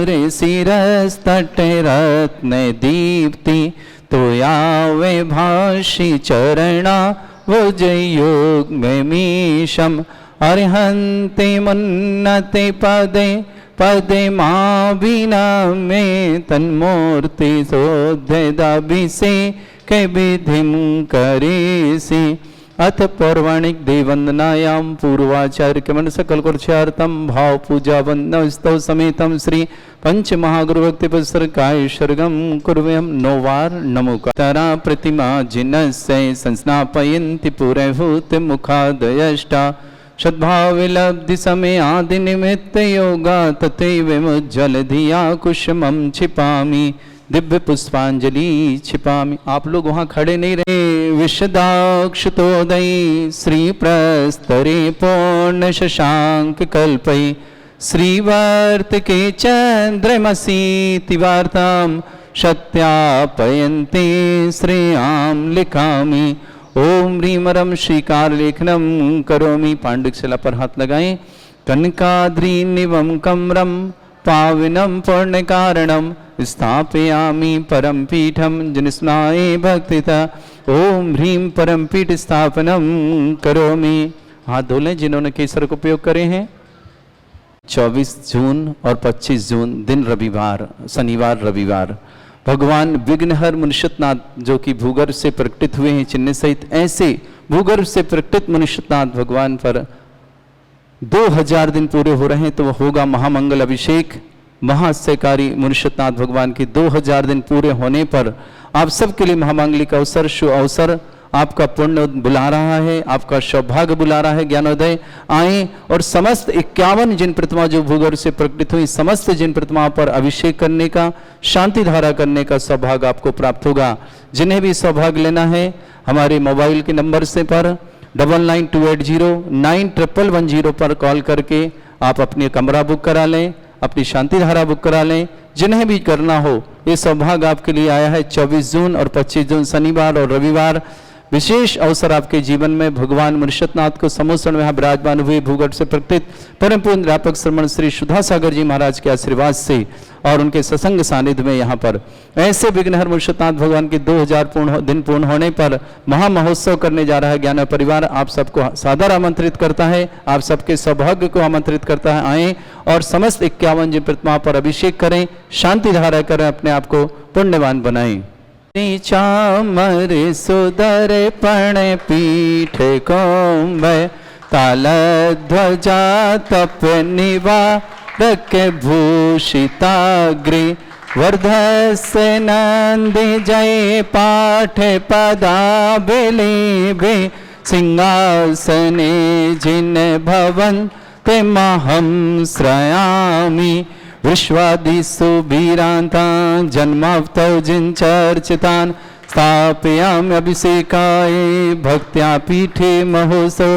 पूरे शिरस्तटे रत्न दीप्ति तोयावे भाषी चरणा भुजयोग में मीशम अर्हन्ते मुन्नते पदे पदे माँ बिना में तन्मूर्ति शोध्यदाभिषे के विधिम करेसि अथ पौराणिक देववंदनायां पूर्वाचार्य के मन सकल कुर्चार्थम भाव पूजा वंदन स्तव समेतम श्री पंच महागुरु भक्ति पुस्तक काय सर्गम कुर्वयम नोवार नमोका तारा प्रतिमा जिनस्य संस्नापयन्ति पुरभूत मुखादयष्टा सद्भाव विलब्धि समय आदि निमित्त योगा तथैव मुज्जल धिया कुसुमं छिपामि दिव्य पुष्पांजलि छिपामि। आप लोग वहाँ खड़े नहीं रहे। विशदाक्षतोदय श्री प्रस्तरे पूर्ण शशांक कल्पै श्रीवर्त के चंद्रमसी तिवार्ताम सत्यापयन्ते श्रेयाम लिखामि। ओम ह्रीम रम श्रीकार लेखनम करोमि। पांडुशिला पर हाथ लगाएं। कनकाद्रि निवम कमरम पाविनम पुण्य कारणम स्थापयामि परम पीठम जिनस्नाए भक्तिता। ओम ह्रीम परम पीठ स्थापनम करोमि। हाथ धो लें जिन्होंने केसर का उपयोग करे हैं। 24 जून और 25 जून दिन रविवार, शनिवार रविवार, भगवान विघ्नहर मुनिषतनाथ जो कि भूगर्भ से प्रकटित हुए हैं चिन्ह सहित, ऐसे भूगर्भ से प्रकटित मुनिषतनाथ भगवान पर 2000 दिन पूरे हो रहे हैं तो वह होगा महामंगल अभिषेक। महाअष्टकारी मुनिषतनाथ भगवान के 2000 दिन पूरे होने पर आप सबके लिए महामांगलिक अवसर, शुभ अवसर आपका पुण्य बुला रहा है, आपका सौभाग्य बुला रहा है। ज्ञानोदय आए और समस्त 51 जिन प्रतिमा जो भूगर्भ से प्रकटित हुई, समस्त जिन प्रतिमा पर अभिषेक करने का, शांति धारा करने का सौभाग्य आपको प्राप्त होगा। जिन्हें भी सौभाग्य लेना है हमारे मोबाइल के नंबर से पर 9928091110 पर कॉल करके आप अपनी कमरा बुक करा लें, अपनी शांति धारा बुक करा लें। जिन्हें भी करना हो ये सौभाग्य आपके लिए आया है। 24 जून और 25 जून शनिवार और रविवार विशेष अवसर आपके जीवन में। भगवान मुनिषतनाथ को समोसण में विराजमान हुए भूगर्भ से प्रकटित परम पूर्ण व्यापक श्रमण श्री सुधा सागर जी महाराज के आशीर्वाद से और उनके सत्संग सानिध्य में यहाँ पर ऐसे विघ्नहर मुनिषतनाथ भगवान के 2000 दिन पूर्ण होने पर महा महोत्सव करने जा रहा है। ज्ञान परिवार आप सबको सादर आमंत्रित करता है, आप सबके सौभाग्य को आमंत्रित करता है। आए और समस्त 51 जिन प्रतिमा पर अभिषेक करें, शांति धारा करें, अपने आप को पुण्यवान बनाएं। चामर सुदर पण पीठ कोम्ब ताल ध्वजा तप निवारक भूषिताग्रे वर्धस्य नंदि जय पाठ पदाबिलेभे सिंहासने जिन भवन ते महं श्रयामि विश्वादिषु वीरान्तान् जन्मावतौ जिन चर्चितान् स्थापयामि अभिषेकाय भक्त्या पीठे महोत्सव।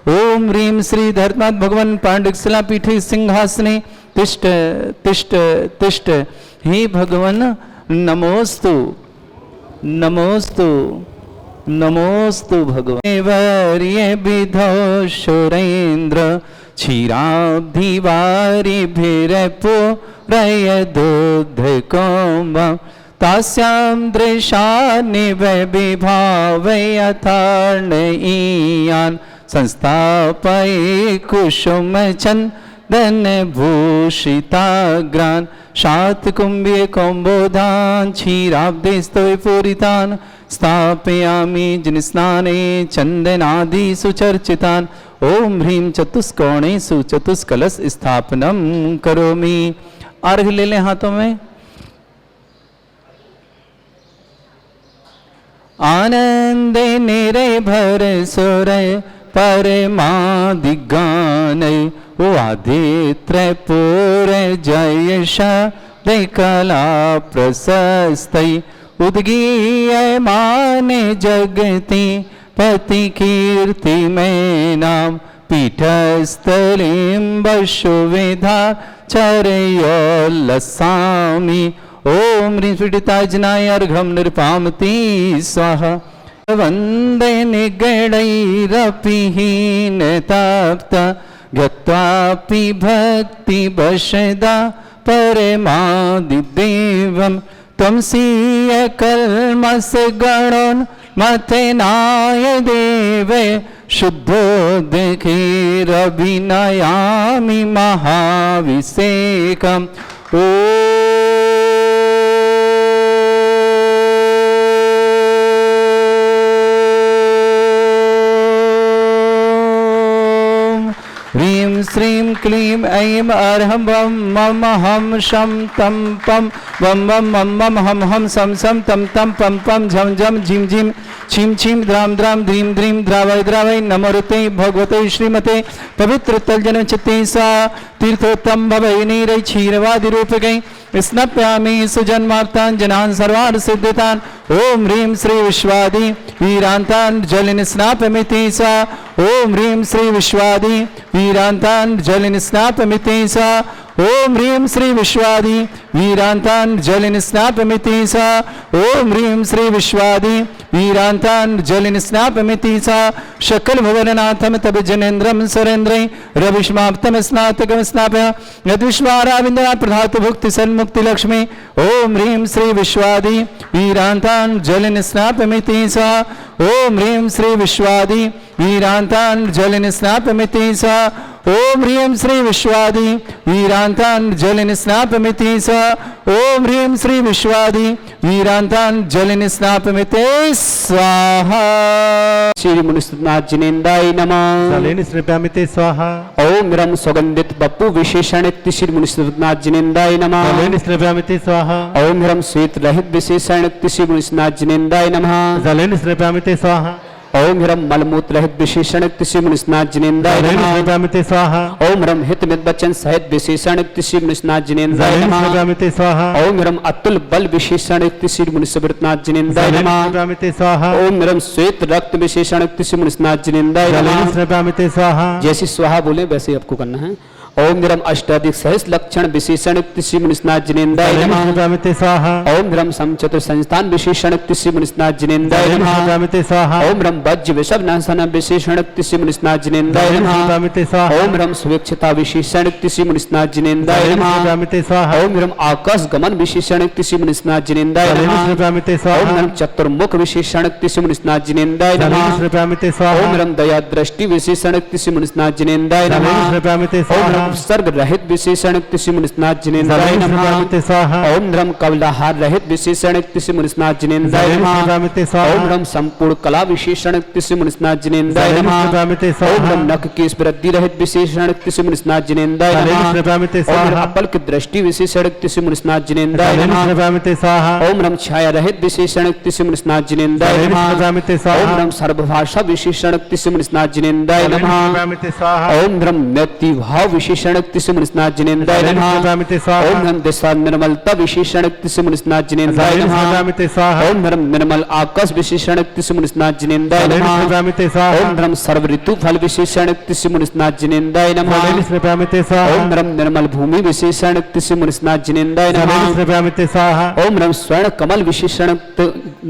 ओम ह्रीं श्री धर्मनाथ भगवान पांडुशिला पीठे सिंहासने तिष्ठ तिष्ठ तिष्ठ। हे भगवान नमोस्तु नमोस्तु नमोस्तु भगवान। वर्य विधौ सुरेन्द्र क्षीराब्धिवारि भिरपुरय दूध कोम्ब तास्यां दृशानि विभावयथार्णयीयान् संस्थापये कुसुम चन्दन भूषिताग्रान् शातकुम्भे कौम्बोधान् क्षीराब्धिस्तव पूरितान् स्थापयामि जिनस्नाने चन्दनादि सुचर्चितान्। ओम ह्रीं चतुष्कोणेषु चतुष्कलश स्थापनम करोमि। अर्घ ले लें हाथों में। आनंद निरभर सुर परमादिगानय वादित्र पुर जय शब्द कला प्रशस्तै उद्गीयमाने जगति पति कीर्ति में नाम पीठस्थलीं वशुविधा चरयोल्लसामि। ओम ह्रीं पीडिताजनाय अर्घं निर्पामति स्वाहा। वंदे निगणैरपि हीनताप्ता गत्वापि भक्ति वशदा परमादिदेवं त्वमसीय कल्मषगणोन् मथेनाय देवे शुद्धोदकेरभिनयामि महाभिषेकम् ॐ ह्रीं श्रीं क्लीं ऐं अर्हं वं मम हं शं तं पं वं वं मं मम हं हं सं सं तं तं पं पं झं झं झिं झिं छिं छिं द्रां द्रां द्रीं द्रीं द्रावय द्रावय नमोरुते भगवते श्रीमते पवित्र तलजन चित्ते सा तीर्थोत्तम भवै नीरै क्षीरवादि रूपकै स्नप्यामि सुजन्मार्तान् जनान् सर्वान् सिद्धितान् ओम ह्रीं श्री विश्वादि वीरान्तान् जलिन स्नापमिति सा ओम ह्रीं श्री विश्वादि वीरान्तान् जलिन स्नापमिति सा ओम ह्रीं श्री विश्वादि वीरान्तान् जलिन स्नापमिति सा ओम ह्रीं श्री विश्वादि वीरान्तान् जलिन स्नापमिति सा शकल भुवननाथं तब जनेन्द्रं सुरेन्द्रै रविष्माप्तं स्नातकं स्नापय यद्विश्वाराविन्दनाथ प्रधातु भुक्ति सन्मुक्ति लक्ष्मी ओम ह्रीं श्री विश्वादि वीरान्तान् जलिन स्नापमिति सा ओम ह्रीं श्री विश्वादि वीरान्तान् जलिन स्नापमिति सा ओम ह्रीं श्री विश्वादि वीरान्तान् जलिन स्नापमिति सा ओम ह्रीं श्री विश्वादि वीरान्तान् जलिन स्नापमिति स्वाहा श्री मुनिनाथ जिनेन्द्राय नमः जलेन स्नापयामिते स्वाहा ओम रम सुगंधित बप्पु विशेषण श्री मुनिनाथ जिनेन्द्राय नमः जलेन स्नापयामिते स्वाहा ओम रम श्वेत रहित विशेषण श्री मुनिनाथ जिनेन्द्राय नमः जलेन स्नापयामिते स्वाहा ओम ह्रम मलमूत्र रहित विशेषण श्री मुनिनाथ जिनेन्द्राय जलेन नमः स्नापयामिते स्वाहा ओम ह्रम हित मित बचन सहित विशेषण श्री मुनिनाथ जिनेन्द्राय जलेन नमः स्नापयामिते स्वाहा ओम ह्रम अतुल बल विशेषण श्री मुनिनाथ जिनेन्द्राय जलेन नमः स्नापयामिते स्वाहा ओम ह्रम श्वेत रक्त विशेषण श्री मुनिनाथ जिनेन्द्राय जलेन नमः स्नापयामिते स्वाहा जैसे स्वाहा बोले वैसे आपको करना है ओम ह्रम अष्टाधिक सहस लक्षण विशेषण श्री मुनिनाथ जिनेन्द्राय जलेन नमः स्नापयामिते स्वाहा ओम ह्रम समचतुर संस्थान विशेषण श्री मुनिनाथ जिनेन्द्राय जलेन नमः स्नापयामिते स्वाहा ओम ह्रम वज्र विषभ नाशन विशेषण श्री मुनिनाथ जिनेन्द्राय जलेन नमः स्नापयामिते स्वाहा ओम ह्रम सुवेक्षता विशेषण श्री मुनिनाथ जिनेन्द्राय जलेन नमः स्नापयामिते स्वाहा ओम ह्रम आकाश गमन विशेषण श्री मुनिनाथ जिनेन्द्राय जलेन नमः स्नापयामिते ओम स्वाहा ह्रम चतुर्मुख विशेषण श्री मुनिनाथ जिनेन्द्राय जलेन नमः स्नापयामिते ओम स्वाहा ह्रम दया दृष्टि विशेषण श्री मुनिनाथ जिनेन्द्राय जलेन नमः स्नापयामिते ओम स्वाहा ह्रम सर्ग रहित विशेषण श्री मुनिनाथ जिनेन्द्राय जलेन नमः स्नापयामिते स्वाहा ओम ह्रम कवलाहार रहित विशेषण श्री मुनिनाथ जिनेन्द्राय जलेन नमः स्नापयामिते ओम स्वाहा ह्रम संपूर्ण कला विशेषण श्री मुनिनाथ जिनेन्द्राय जलेन नमः स्नापयामिते ओम स्वाहा ह्रम नख केश वृद्धि रहित विशेषण श्री मुनिनाथ जिनेन्द्राय जलेन नमः स्नापयामिते ओम ह्रम स्वाहा अपल्क दृष्टि विशेषण श्री मुनिनाथ जिनेन्द्राय जलेन नमः स्नापयामिते स्वाहा ओम ह्रम छाया रहित विशेषण श्री मुनिनाथ जिनेन्द्राय जलेन नमः स्नापयामिते ओम स्वाहा ह्रम सर्वभाषा विशेषण श्री मुनिनाथ जिनेन्द्राय जलेन नमः स्नापयामिते स्वाहा ओम ह्रम नति भाव विशेषण श्री मुनिनाथ जिनेन्द्राय जलेन नमः स्नापयामिते ओम स्वाहा ह्रम दिशा निर्मलता विशेषण श्री मुनिनाथ जिनेन्द्राय जलेन नमः स्नापयामिते स्वाहा ओम ह्रम निर्मल आकाश विशेषण श्री मुनिनाथ जिनेन्द्राय जलेन नमः स्नापयामिते स्वाहा ओम ह्रम सर्व ऋतु फल विशेषण श्री मुनिनाथ जिनेन्द्राय नमः जलेन स्नापयामिते स्वाहा ओम ह्रम निर्मल भूमि विशेषण श्री मुनिनाथ जिनेन्द्राय जलेन नमः स्नापयामिते स्वाहा ओम ह्रम स्वर्ण कमल विशेषण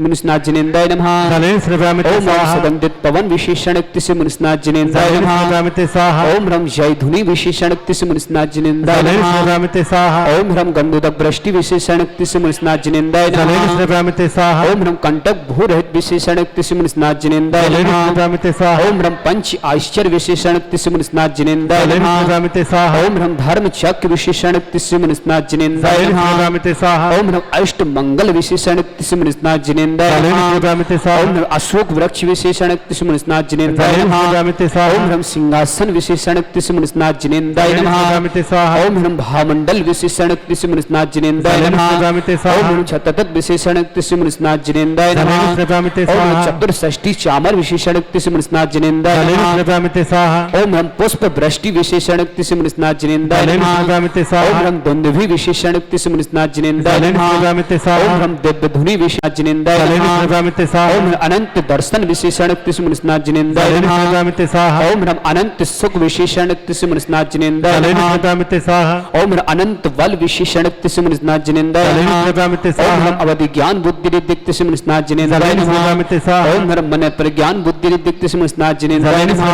मुनिनाथ जिनेन्द्राय नमः जलेन स्नापयामिते ओम ह्रम स्वाहा सुगंधित पवन विशेषण श्री मुनिनाथ जिनेन्द्राय जलेन नमः स्नापयामिते स्वाहा ओम ह्रम जय धुनि विशेषण श्री मुनिनाथ जिनेन्द्राय जलेन नमः स्नापयामिते स्वाहा ओम ह्रम गंधोदक वृष्टि विशेषण श्री मुनिनाथ जिनेन्द्राय जलेन नमः स्नापयामिते स्वाहा ओम ह्रम कंटक भू रहित विशेषण श्री मुनिनाथ जिनेन्द्राय जलेन नमः स्नापयामिते स्वाहा ओम ह्रम पंच आश्चर्य विशेषण श्री मुनिनाथ जिनेन्द्राय जलेन नमः स्नापयामिते स्वाहा ओम ह्रम धर्म चक्र विशेषण श्री मुनिनाथ जिनेन्द्राय जलेन नमः स्नापयामिते स्वाहा ओम ह्रम अष्ट मंगल विशेषण श्री मुनिनाथ जिनेन्द्राय जलेन नमः स्नापयामिते ओम स्वाहा ह्रम अशोक वृक्ष विशेषण श्री मुनिनाथ जिनेन्द्राय जलेन नमः स्नापयामिते ओम स्वाहा ह्रम सिंहासन विशेषण श्री मुनिनाथ जिनेन्द्राय जलेन नमः स्नापयामिते स्वाहा ओम ह्रम भामंडल विशेषण श्री मुनिनाथ जिनेन्द्राय जलेन नमः स्नापयामिते ओम स्वाहा ह्रम शततत विशेषण श्री मुनिनाथ जिनेन्द्राय जलेन नमः स्नापयामिते ओम ह्रम स्वाहा चतुर्षष्टि चामर विशेषण श्री मुनिनाथ जिनेन्द्राय जलेन नमः स्नापयामिते स्वाहा ओम ह्रम पुष्प वृष्टि विशेषण श्री मुनिनाथ जिनेन्द्राय जलेन नमः स्नापयामिते ओम स्वाहा ह्रम द्वंद्वी विशेषण श्री मुनिनाथ जिनेन्द्राय जलेन नमः स्नापयामिते ओम स्वाहा ह्रम दिव्य धुनि विशेषण जिनेन्द्राय जिनेन्द्राय नमः। ओम अनंत दर्शन विशेषण मुनिस्नाथ जिनेन्द्राय नमः। ओम अनंत सुख विशेषण मुनिस्नाथ जिनेन्द्राय नमः। ओम अनंत बल विशेषण मुनिस्नाथ जिनेन्द्राय नमः। ओम अवधि ज्ञान बुद्धि रिद्धिक्त मुनिस्नाथ जिनेन्द्राय नमः। ओम मन प्रज्ञान बुद्धि रिद्धिक्त मुनिस्नाथ जिनेन्द्राय नमः।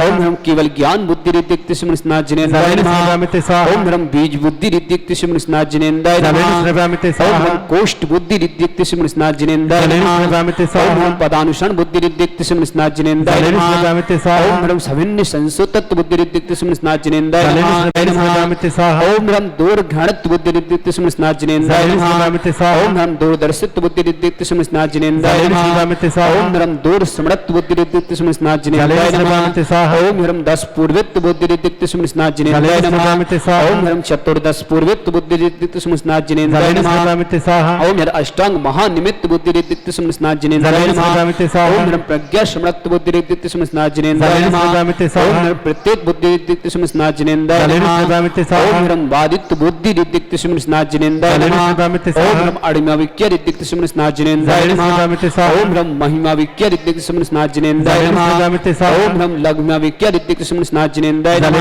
ओम केवल ज्ञान बुद्धि रिद्धिक्त मुनिस्नाथ जिनेन्द्राय नमः। ओम बीज बुद्धि रिद्धिक्त मुनिस्नाथ जिनेन्द्राय नमः। ओम कोष्ठ बुद्धि रिद्धिक्त मुनिस्नाथ जिनेन्द्राय नमः। ओम पदानुषण बुद्धि रिद्धिक्त मुनिस्नाथ जिनेन्द्राय नमः। ओम सविन्य संसुतत्व बुद्धि रिद्धिक्त मुनिस्नाथ जिनेन्द्राय नमः। ओम दूर घृणत्व बुद्धि रिद्धिक्त मुनिस्नाथ जिनेन्द्राय नमः। ओम दूरदर्शित्व बुद्धि रिद्धिक्त मुनिस्नाथ जिनेन्द्राय नमः। ओम दूर स्मृत बुद्धि रिद्धिक्त मुनिस्नाथ जिनेन्द्राय नमः। ओम दस पूर्वित्व बुद्धि रिद्धिक्त मुनिस्नाथ जिनेन्द्राय नमः। ओम चतुर्दश पूर्वित्व बुद्धि रिद्धिक्त मुनिस्नाथ जिनेन्द्राय नमः। ओम अष्टांग महानिमित्त बुद्धि रिद्धिक्त मुनिस्नाथ जिनेन्द्राय नमः। ओम प्रज्ञा स्मृत बुद्धि रिद्धिक्त मुनिस्नाथ जिनेन्द्राय नमः। ओम प्रत्येक बुद्धि रिद्धिक्त मुनिस्नाथ जिनेन्द्राय नमः। ओम बाधित बुद्धि रिद्धिक्त मुनिस्नाथ जिनेन्द्राय नमः। ओम अणिमा विक्य रिद्धिक्त मुनिस्नाथ जिनेन्द्राय नमः। ओम महिमा विक्य रिद्धिक्त मुनिस्नाथ जिनेन्द्राय नमः। ओम लघ्मा विक्य रिद्धिक्त मुनिस्नाथ जिनेन्द्राय नमः।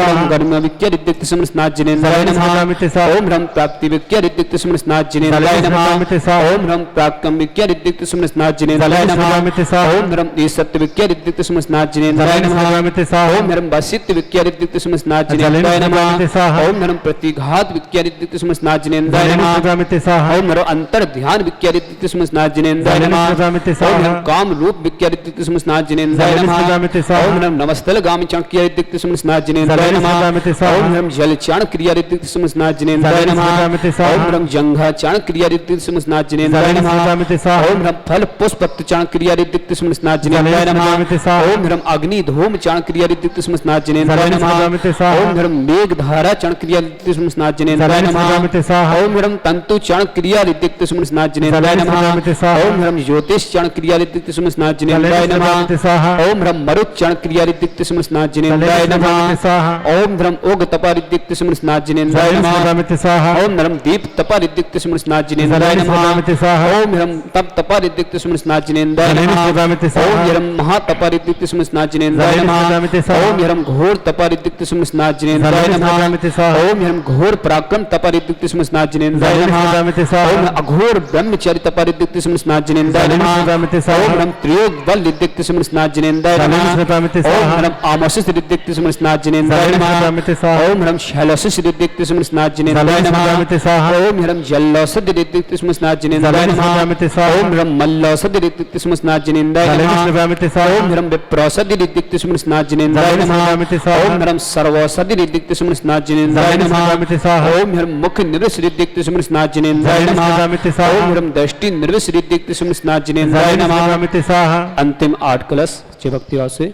ओम गर्मा विक्य रिद्धिक्त मुनिस्नाथ जिनेन्द्राय नमः। ओम प्राप्ति विक्य रिद्धिक्त मुनिस्नाथ जिनेन्द्राय नमः। ओम प्राक्कम विक्य रिद्धिक्त मुनिस्नाथ जिनेन्द्राय नमः। ओम ईसत्व विक्य रिद्धिक्त मुनिस्नाथ जिनेन्द्राय नमः। ओम वसित्व विक्य रिद्धिक्त मुनिस्नाथ जिनेन्द्राय नमः। ओम प्रतिघात विक्य रिद्धिक्त मुनिस्नाथ जिनेन्द्राय नमः। ओम अंतर ध्यान विक्य रिद्धिक्त मुनिस्नाथ जिनेन्द्राय नमः। ओम काम रूप विक्य रिद्धिक्त मुनिस्नाथ जिनेन्द्राय नमः। ओम नमस्तल गामी चाणक्य रिद्धिक्त मुनिस्नाथ जिनेन्द्राय नमः। ओम जल चाण क्रिया रिद्धिक्त मुनिस्नाथ जिनेन्द्राय नमः। ओम जंघा चाण क्रिया रिद्धिक्त मुनिस्नाथ जिनेन्द्राय नमः। ओम फल पुष्प चाण क्रिया रिद्धिक्त मुनिस्नाथ जिनेन्द्राय नमः। ओम अग्नि धूम चाण क्रिया रिद्धिक्त मुनिस्नाथ जिनेन्द्राय नमः। ओम मेघ धारा चाण क्रिया रिद्धिक्त मुनिस्नाथ जिनेन्द्राय नमः। ओम तंतु चाण क्रिया रिद्धिक्त मुनिस्नाथ जिनेन्द्राय नमः। ओम ज्योतिष चाण क्रिया रिद्धिक्त मुनिस्नाथ जिनेन्द्राय नमः। ओम मरुत चाण क्रिया रिद्धिक्त मुनिस्नाथ जिनेन्द्राय नमः। ओम ओग तपा रिद्धिक्त मुनिस्नाथ जिनेन्द्राय नमः। ओम दीप तपा रिद्धिक्त मुनिस्नाथ जिनेन्द्राय नमः। ओम तप तपा रिद्धिक्त मुनिस्नाथ जिनेन्द्राय नमः। ओम महातपा रिद्धिक्त मुनिस्नाथ जिनेन्द्राय नमः। ओम घोर तपा रिद्धिक्त मुनिस्नाथ जिनेन्द्राय नमः। ओम घोर पराक्रम तपा रिद्धिक्त मुनिस्नाथ जिनेन्द्राय नमः। ओम अघोर ब्रह्मचर्य तपा रिद्धिक्त मुनिस्नाथ जिनेन्द्राय नमः। ओम त्रियोग बल रिद्धिक्त मुनिस्नाथ जिनेन्द्राय नमः। ओम आमोसिस रिद्धिक्त मुनिस्नाथ जिनेन्द्राय नमः। ओम शैलसिस रिद्धिक्त मुनिस्नाथ जिनेन्द्राय नमः। ओम जल्लोसद रिद्धिक्त मुनिस्नाथ जिनेन्द्राय नमः। ओम मल्लोसद रिद्धिक्त मुनिस्नाथ जिनेन्द्राय नमः। ओम विप्रोसद रिद्धिक्त मुनिस्नाथ जिनेन्द्राय नमः। ओम सर्वोसद रिद्धिक्त मुनिस्नाथ जिनेन्द्राय नमः। ओम मुख निर्विष रिद्धिक्त मुनिस्नाथ जिनेन्द्राय नमः। ओम दृष्टि निर्विष रिद्धिक्त मुनिस्नाथ जिनेन्द्राय नमः। अंतिम 8 कलश जय भक्ति भाव से।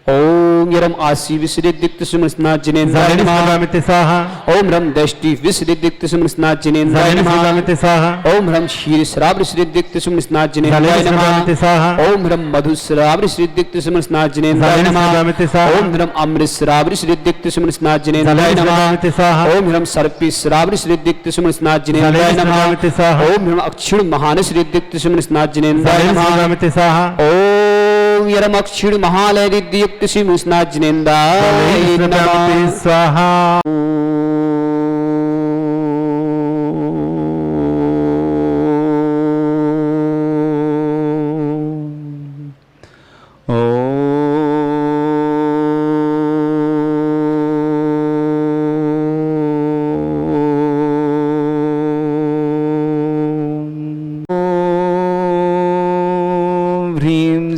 ओम यरम आशी विश्रिद्धिक्त मुनिस्नाथ जिनेन्द्राय नमः। ओम रम दृष्टि विश्रिद्धिक्त मुनिस्नाथ जिनेन्द्राय नमः। ओम रम क्षीर श्राव विश्रिद्धिक्त मुनिस्नाथ जिनेन्द्राय नमः। ओम रम मधु श्राव विश्रिद्धिक्त मुनिस्नाथ जिनेन्द्राय नमः। ओम रम अमृत श्राव विश्रिद्धिक्त मुनिस्नाथ जिनेन्द्राय नमः। ओम रम सर्पी श्राव विश्रिद्धिक्त मुनिस्नाथ जिनेन्द्राय नमः। ओम रम अक्षुण महान श्रिद्धिक्त मुनिस्नाथ जिनेन्द्राय नमः। ओम यरम अक्षुण महालय रिद्धियुक्त मुनिस्नाथ जिनेन्द्राय नमः। स्वाहा।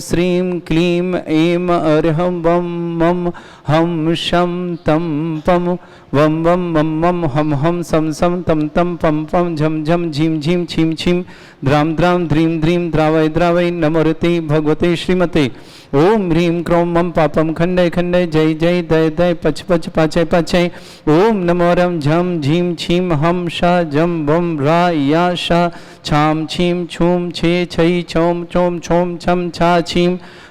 श्रीं क्लीं ऐं अर्हं वं मं हम शं तं पं वं वं मं मं हम हम सं सं तं तं पं पं झं झं झीं झीं छीं छीं द्रां द्रां द्रीं द्रीं द्रावय द्रावय नमोरते भगवते श्रीमते। ओम ह्रीं क्रों मम पापम खंडय खंडय जय जय दय दय पच पच पाचय पाचय। ओम नमो रम झम झीं छीं हम शा जम बम रा या शा छाम छीं छूम छे छई छोम चोम छोम छम छा छीं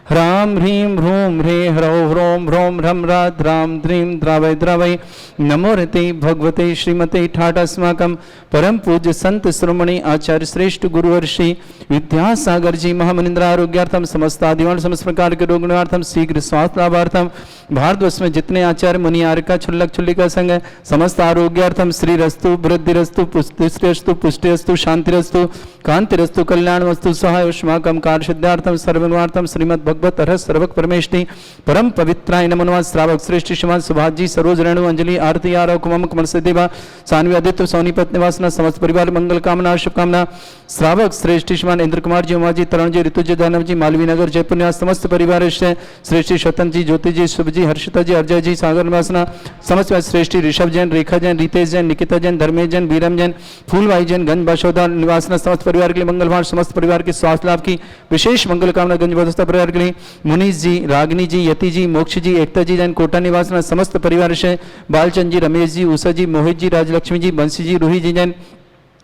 ह्रां ह्रीं ह्रूं ह्रे ह्रौं ह्रौं ह्रौं ह्रं ह्रां द्रीं द्रावय द्रावय नमो रते भगवते श्रीमते ठाट अस्माकं परम पूज्य संत श्रोमणी आचार्य श्रेष्ठ गुरुवर श्री विद्यासागर जी महामनिंद्र आरोग्यार्थम समस्त आदिवान समस्त प्रकार के रोग निवार्थम शीघ्र स्वास्थ्य लाभार्थम भारतवर्ष में जितने आचार्य मुनि आर्का छुल्लक छुल्लिका संघ है समस्त आरोग्यार्थम श्री रस्तु वृद्धि रस्तु पुष्टि रस्तु शांति रस्तु कांति रस्तु कल्याण वस्तु सहाय उष्माकम कार सिद्धार्थम सर्वगुणार्थम श्रीमद भगवत रस सर्वक परमेष्टि परम पवित्राय नमो श्रावक श्रेष्ठ श्रीमान सुभाष जी सरोज रेणु अंजलि आरती आरव कुमम कमल सिद्धिवा सान्वी आदित्य सोनीपत निवासना समस्त परिवार मंगल कामना शुभकामना श्रावक श्रेष्ठ श्रीमान इंद्र कुमार जी उमा जी तरुण जी ऋतु जी दानव जी मालवी नगर जयपुर निवास समस्त परिवार श्रेष्ठ स्वतंत्र जी ज्योति जी शुभ जी हर्षिता जी अर्जय जी सागर निवासना समस्त श्रेष्ठ ऋषभ जैन रेखा जैन रितेश जैन निकिता जैन धर्मेश जैन वीरम जैन फूलबाई जैन गंज बाशोदा निवासना समस्त परिवार के लिए मंगलवार समस्त परिवार के स्वास्थ्य लाभ की विशेष मंगल कामना गंज बदस्ता परिवार के लिए मुनीष जी रागिनी जी यति जी मोक्ष जी एकता जी जैन कोटा निवासना समस्त परिवार से बालचंद जी रमेश जी उषा जी मोहित जी राजलक्ष्मी जी बंसी जी रूही जी जैन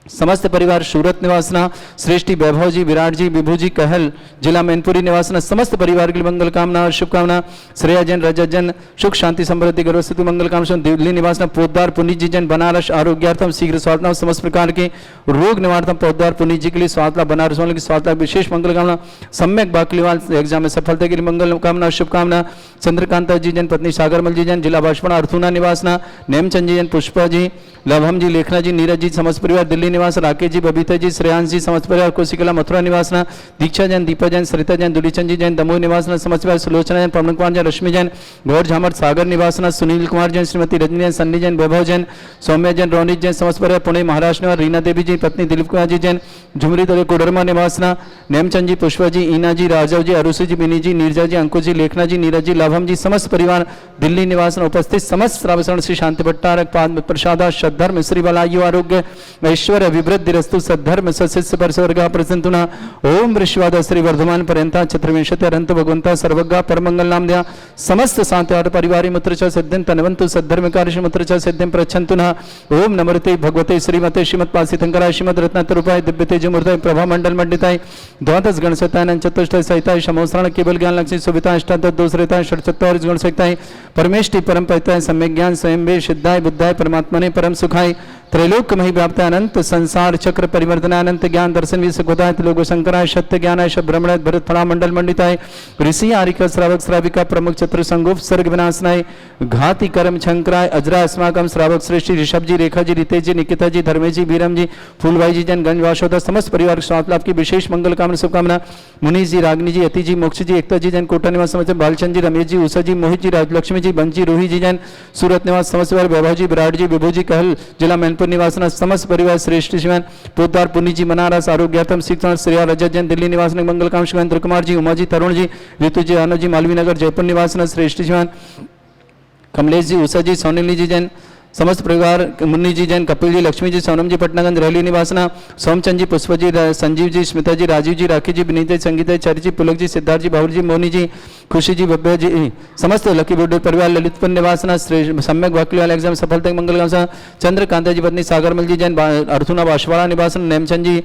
समस्त परिवार सूरत निवासना श्रेष्ठी वैभव जी विराट जी विभू जी कहल जिला मैनपुरी निवासना समस्त परिवार के लिए मंगल कामना और शुभकामना श्रेया जैन रजत जैन सुख शांति समृद्धि गर्भवती मंगल कामना दिल्ली निवासना पोद्दार पुनीत जी जैन बनारस आरोग्यार्थम शीघ्र स्वास्थ्य समस्त प्रकार के रोग निवार्थम पोद्दार पुनीत जी के लिए स्वास्थ्य बनारस वालों की स्वास्थ्य विशेष मंगल कामना सम्यक बाकलीवाल एग्जाम में सफलता के लिए मंगल कामना शुभकामना चंद्रकांता जी जैन पत्नी सागरमल जी जैन जिला भाजपा अर्थुना निवासना नेमचंद जी जैन पुष्पा जी लभम जी लेखना जी नीरज जी समस्त परिवार दिल्ली निवास राकेश जी बबीता जी श्रेयांश जी समस्त परिवार कोशिकला मथुरा निवासना दीक्षा जैन दीपा जैन सरिता जैन दुलीचंद जी जैन दमोह निवासना समस्त परिवार सुलोचना जैन पवन कुमार जैन रश्मि जैन गौर झामर सागर निवासना सुनील कुमार जैन श्रीमती रजनी जैन सन्नी जैन वैभव जैन सौम्या जैन रोनित जैन समस्त परिवार पुणे महाराष्ट्र निवास रीना देवी जी पत्नी दिलीप कुमार जी जैन झुमरी तले कोडरमा निवासना नेमचंद जी पुष्पा जी ईना जी राजव जी अरुषि जी बिनी जी नीरजा जी अंकुश जी लेखना जी नीरज जी लाभम जी समस्त परिवार दिल्ली निवासना उपस्थित समस्त श्रावण श्री शांति भट्टारक पाद प्रसादा श्रद्धर्म श्री बलायु आरोग्य ऐश्वर्य विवृद्धि रस्तु सद्धर्म सशिष्य पर स्वर्ग प्रसंतुना ओम ऋषवाद श्री वर्धमान पर्यंता चतुर्विंशति अनंत भगवंता सर्वज्ञ परमंगल नाम द्या समस्त शांति और परिवार मुत्र च सिद्धिं तनवंतु सद्धर्म कार्य मुत्र च सिद्धिं प्रच्छन्तुना ओम नमर्ते भगवते श्रीमते श्रीमद पासितंकराय श्रीमद रत्नतरूपाय दिव्य तेज मूर्ताय प्रभा मंडल मंडिताय द्वादश गणसताय चतुष्टय सहिताय समोसरण केवल ज्ञान लक्ष्मी सुविता अष्टादश दोषरेताय षट्चत्वार गण सहिताय परमेष्टि परम पविताय सम्यक ज्ञान स्वयं वे सिद्धाय बुद्धाय परमात्मने परम सुखाय त्रैलोक मही व्याप्त अनंत संसार चक्र परिवर्तन अनंत ज्ञान दर्शन विसुखताय लोक शंकराय सत्य ज्ञानाय ब्रह्मणाय भरत फला मंडल मंडिताय ऋषि आरिका श्रावक श्राविका प्रमुख चतुर संगोप सर्ग विनाशनाय घाति कर्म शंकराय अजरा अस्माकम श्रावक श्रेष्ठी ऋषभ जी रेखा जी रितेश जी निकिता जी धर्मेश जी वीरम जी फूलबाई जी जन गंज वाशोदा समस्त परिवार स्वास्थ्य लाभ की विशेष मंगल कामना शुभकामना मुनीष जी रागिनी जी यति जी मोक्ष जी एकता जी जन कोटा निवास समस्त बालचंद जी रमेश जी उषा जी मोहित जी राजलक्ष्मी जी बंजी रूही जी जन सूरत निवास समस्त वैभव जी विराट जी विभू जी कहल जिला मैनपुर निवासना समस्त परिवार श्रेष्ठ शिवन पोद्दार पुनी जी बनारस आरोग्यार्थम शिक्षण श्रेया रजत जैन दिल्ली निवास मंगल काम शिवेंद्र कुमार जी उमा जी तरुण जी ऋतु जी अनु जी मालवी नगर जयपुर निवासना श्रेष्ठ शिवन कमलेश जी उषा जी सोनिली जी जैन समस्त परिवार मुन्नी जी जैन कपिल जी लक्ष्मी जी सोनम जी पटनागंज रहली निवासना सोमचंद जी पुष्प जी संजीव जी स्मिता जी राजीव जी राखी जी विनीत जी संगीता चर जी पुलक जी सिद्धार्थ जी बाहुल जी मोनी जी खुशी जी भव्य जी समस्त लकी बुड्ढे परिवार ललितपुर निवासना सम्यक वाक्य एग्जाम सफलता मंगल चंद्रकांता जी पत्नी सागरमल जी जैन अर्थुना बाशवाड़ा निवासन नेमचंद जी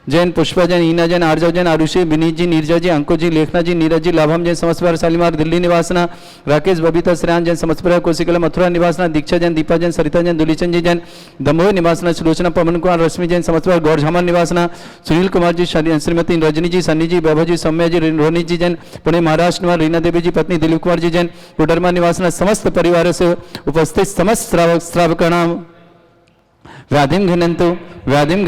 जैन पुष्पा जैन ईना जैन आर्जव जैन आरुषि विनीत जी नीरजा जी अंकुश जी लेखना जी नीरज जी लाभम जैन समस्त परिवार शालीमार दिल्ली निवासना राकेश बबीता श्रेयान जैन समस्त परिवार कोशिकला मथुरा निवासना दीक्षा जैन दीपा जैन सरिता जैन दुलीचंद जी जैन दमोह निवासना सुलोचना पवन कुमार रश्मि जैन समस्त परिवार गौरझामा निवासना सुनील कुमार जी श्रीमती रजनी जी सन्नी जी वैभव जी सौम्या जी रोनित जी जैन पुणे महाराष्ट्र निवास रीना देवी जी पत्नी दिलीप कुमार जी जैन कोडरमा निवासना समस्त परिवार से उपस्थित समस्त श्रावकाणाम व्याधिम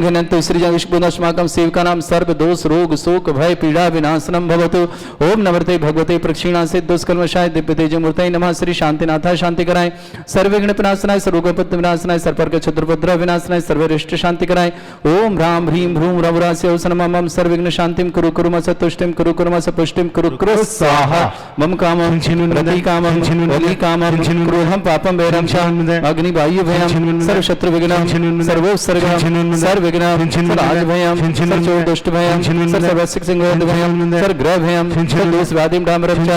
घनन्तु श्रीजगुष्पुनस्माकं सेवकानां सर्व दोष रोग शोक भय पीड़ा विनाशनम भवतु ओम नमर्ते भगवते प्रक्षीणासे दुष्कर्मशाय दिव्य तेज मूर्तये नमः श्री शांतिनाथाय शांति कराय सर्वविघ्न विनाशनाय सर्वोपद्रव विनाशनाय सर्वपर्क क्षुद्रपद्रव विनाशनाय सर्वरिष्ट शांति कराय ओम ह्रां ह्रीं ह्रूं रवरास्य औसनमं सर्वविघ्न शांतिं कुरु कुरु मस तुष्टिं कुरु कुरु मस पुष्टिं कुरु कुरु स्वाहा मम कामं रति कामं वली कामं क्रोधं पापं वैरं अग्नि वायु भयं सर्वशत्रु विघ्नं सर्वोत्सर्गं सर्वविघ्नं सर्वराजभयं सर्वचोरदुष्टभयं सर्वसिंहोद्भयं सर्वग्रहभयं सर्वदोषव्याधिं डामरं च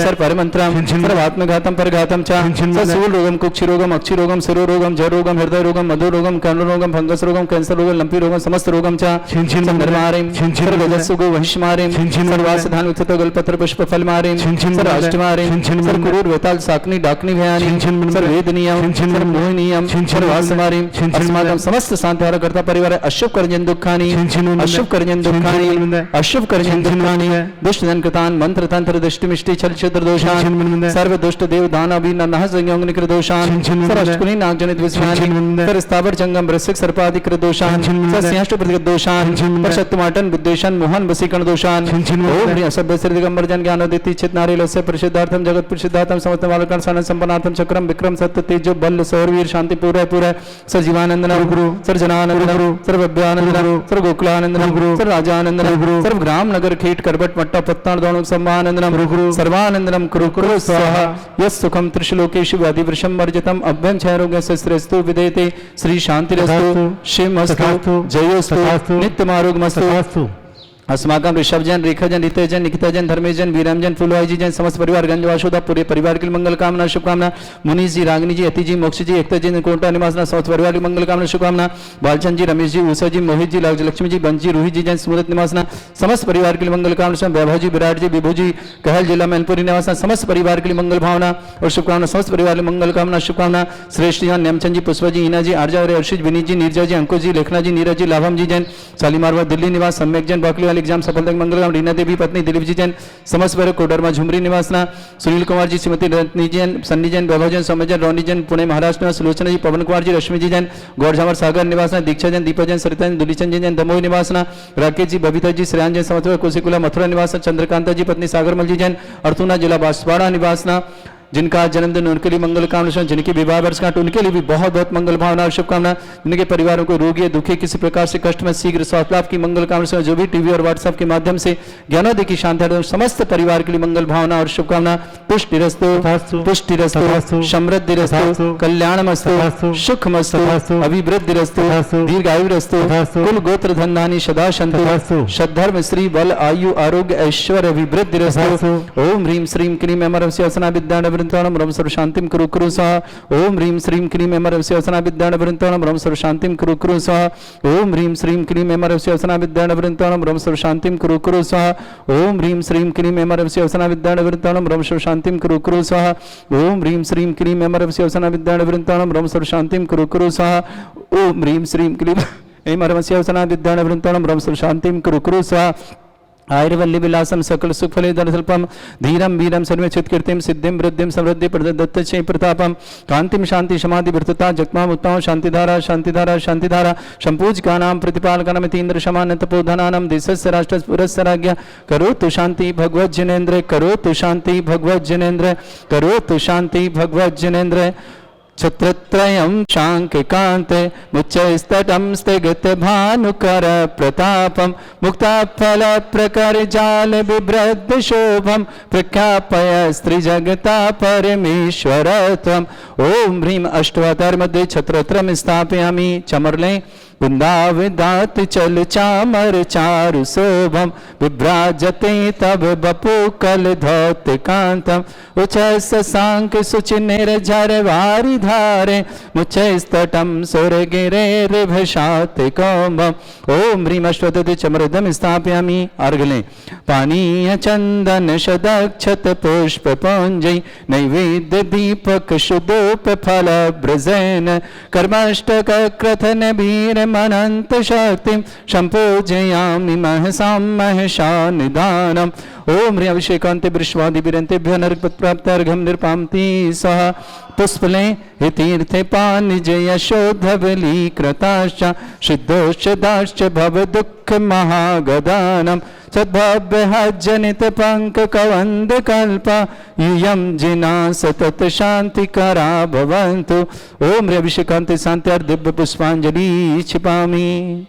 सर्वपरमन्त्रं सर्वात्मघातं परघातं च सर्वशूलरोगं कुक्षिरोगं अक्षिरोगं शिरोरोगं जयरोगं हृदयरोगं मधुरोगं कर्णरोगं फंगसरोगं कैंसररोगं लंपीरोगं समस्तरोगं च सर्वनरमारिं सर्वजस्सुगो वहिष्मारिं सर्वासधान उत्थतगल्पत्र पुष्पफलमारिं सर्वाष्टमारिं सर्वकुरूरवेताल साकनी डाकनी भयानि सर्ववेदनीयं सर्वमोहनीयं सर्वासमारिं अस्माकं समस्त शांतिहारकर्ता परिवार अशुभ कर्जन दुःखानि अशुभ कर्जन दुःखानि अशुभ कर्जन दुःखानि दुष्ट जन कृतान मंत्र तंत्र दृष्टिमिष्टि छल क्षेत्र दोषान सर्व दुष्ट देव दानव नह संयोग निकृत दोषान सर्वष्टकुली नाग जनित विस्मानि कर स्थावर जंगम वृश्चिक सर्पादि कृत दोषान सस्याष्ट प्रतिगत दोषान परशत्तमाटन बुद्धेशान मोहन वसीकरण दोषान ओम ह्रीं असभ्य श्री दिगंबर जन ज्ञानोदिति चित नारी लस्य परिशुद्धार्थम जगत परिशुद्धार्थम समस्त बालकर्ण सानंद संपन्नार्थम चक्रम विक्रम सत्य तेजो बल सौरवीर शांति पूरा पूरा सजीवानंदन गुरु सर्वजनानंदन गुरु सर्वभ्यानंदन सर्वगोकुलानंदन गुरु सर्वराजानंदन गुरु सर्वग्राम नगर खेट करबट मट्टा पत्तार दोणुं सम्मानंदनम गुरु सर्वानंदनम कुरु कुरु स्वाहा यस् सुखम त्रिशलोकेषु व्याधिवृषम वर्जितम अभ्यं क्षयरोगस्य श्रेष्ठो विदेते श्री शांतिरस्तु शिवमस्तु जयोस्तु नित्यमारोग्यमस्तु अस्माकं ऋषभजन रेखाजन रितेजन निकिताजन धर्मेजन वीरामजन फुलवाई जी जन समस्त परिवार गंज वासुदा पूरे परिवार के लिए मंगल कामना शुभकामना मुनीष जी रागिनी जी अति जी मोक्ष जी एकता जी कोटा निवासना समस्त परिवार की मंगल कामना शुभकामना बालचंद जी रमेश जी उषा जी मोहित जी लक्ष्मी जी बंजी रूही जी जैन सूरत निवासना समस्त परिवार के लिए मंगल कामना वैभव जी विराट जी विभू जी कहल जिला मैनपुरी निवासना समस्त परिवार के लिए मंगल भावना और शुभकामना समस्त परिवार के मंगल कामना शुभकामना श्रेष्ठ जी नेमचंद जी पुष्पा जी ईना जी आर्जा और अर्षित विनीत जी नीरजा जी अंकुश जी लेखना जी नीरज जी लाभम जी जैन शालीमारवा दिल्ली निवास सम्यक जैन बाकली एग्जाम सफलता मंगलम रीना देवी पत्नी दिलीप जी जैन समस्त वर्ग कोडरमा झुमरी निवासना सुनील कुमार जी श्रीमती रत्नी जैन सन्नी जैन वैभव जैन सौम्य जैन रौनी जैन पुणे महाराष्ट्र निवास सुलोचना जी पवन कुमार जी रश्मि जी जैन गौरझावर सागर निवासना दीक्षा जैन दीपा जैन सरिता जैन दुलीचंद जी जैन दमोही निवासना राकेश जी बबीता जी श्रेयान जैन समस्त कोसिकुला मथुरा निवासना चंद्रकांता जी पत्नी सागरमल जी जैन अर्थुना जिला बांसवाड़ा निवासना जिनका जन्मदिन उनके लिए मंगल कामना जिनकी विवाह वर्षगांठ उनके लिए भी बहुत बहुत मंगल भावना और शुभकामना जिनके परिवारों को रोगी दुखी किसी प्रकार से कष्ट में शीघ्र स्वास्थ्य लाभ की मंगल कामना जो भी टीवी और व्हाट्सएप के माध्यम से ज्ञानोदय की शांति समस्त परिवार के लिए मंगल भावना और शुभकामना पुष्टिरस्तु समृद्धिरस्तु कल्याणमस्तु सुखमस्तु अभिवृद्धिरस्तु दीर्घायुरस्तु कुल गोत्र धन्यानि सदा सन्तु सद्धर्म श्री बल आयु आरोग्य ऐश्वर्य अभिवृद्धिरस्तु ओम ह्रीं श्रीं क्लीं अमरस्य असना विद्यान रम सर्व शांतिम कुरु कुरु स्वाहा ओम ह्रीं श्रीं क्लीं अमरस्य असना विद्यान रम सर्व शांतिम कुरु कुरु स्वाहा ओम ह्रीं श्रीं क्लीं अमरस्य असना विद्यान रम सर्व शांतिम कुरु कुरु स्वाहा ओम ह्रीं श्रीं क्लीं अमरस्य असना विद्यान रम सर्व शांतिम कुरु कुरु स्वाहा ओम ह्रीं श्रीं क्लीं अमरस्य असना विद्यान रम सर्व शांतिम कुरु कुरु स्वाहा ओम ह्रीं श्रीं क्लीं अमरस्य असना विद्यान रम सर्व शांतिम कुरु कुरु स्वाहा आयुर्वल्ली विलासम सकल सुखफले दर्शल्पम धीरम वीरम सर्वचित कीर्तिम सिद्धिम वृद्धिम समृद्धि प्रदत्त चै प्रतापम कांतिम शांति समाधि वृतता जगमा उत्तम शांतिधारा शांतिधारा शांतिधारा संपूज का नाम प्रतिपालकनम तीन्द्र शमान तपोधनानम देशस्य राष्ट्र पुरस्य राज्ञ करो तु शांति भगवत जनेन्द्र करो तु शांति भगवत जनेन्द्र करो तु शांति भगवत जनेन्द्र छत्रत्रयं शांकिकान्ते मुच्चैस्तटं स्थिगत भानुकर प्रतापं मुक्ताफल प्रकर जाल बिभ्रद्ध शोभं प्रख्यापय स्त्रीजगता परमेश्वर त्वम् ओम ह्रीं अष्टवतर मध्ये छत्रत्रं स्थापयामि चमरले वृंदाविदात चल चामर चारु शोभम विभ्राजते तब बपु कल धौत कांतम उच्च सांक सुचि निर्झर वारि धारे मुच्च स्तटम सुर गिरे रिभशात कौम्बम ओम ह्रीं अश्वतति चमरदम स्थापयामि अर्घले पानीय चंदन शदक्षत पुष्प पुंजै नैवेद्य दीपक शुद्धोप फल ब्रजेन कर्माष्टक क्रथन वीर मनंत शक्तिं संपूजयामि महसां महसा निदानम् ओम ह्रीं अभिषेकान्ते वृष्वादिभिरन्तेभ्यो नरकप्राप्तार्घ्यं निर्पान्ति सह पुष्पले तीर्थे पानिजय शोधवली कृताश्च सिद्धोश्च दाश्च भव दुःख महागदानम् सद्भव्य जनित पंक कवंद कल्पा यूयं जिना सतत शांति करा भवन्तु ओम ह्रीं अभिषेकान्ते शान्त्यार्थ दिव्य पुष्पांजलि क्षिपामि।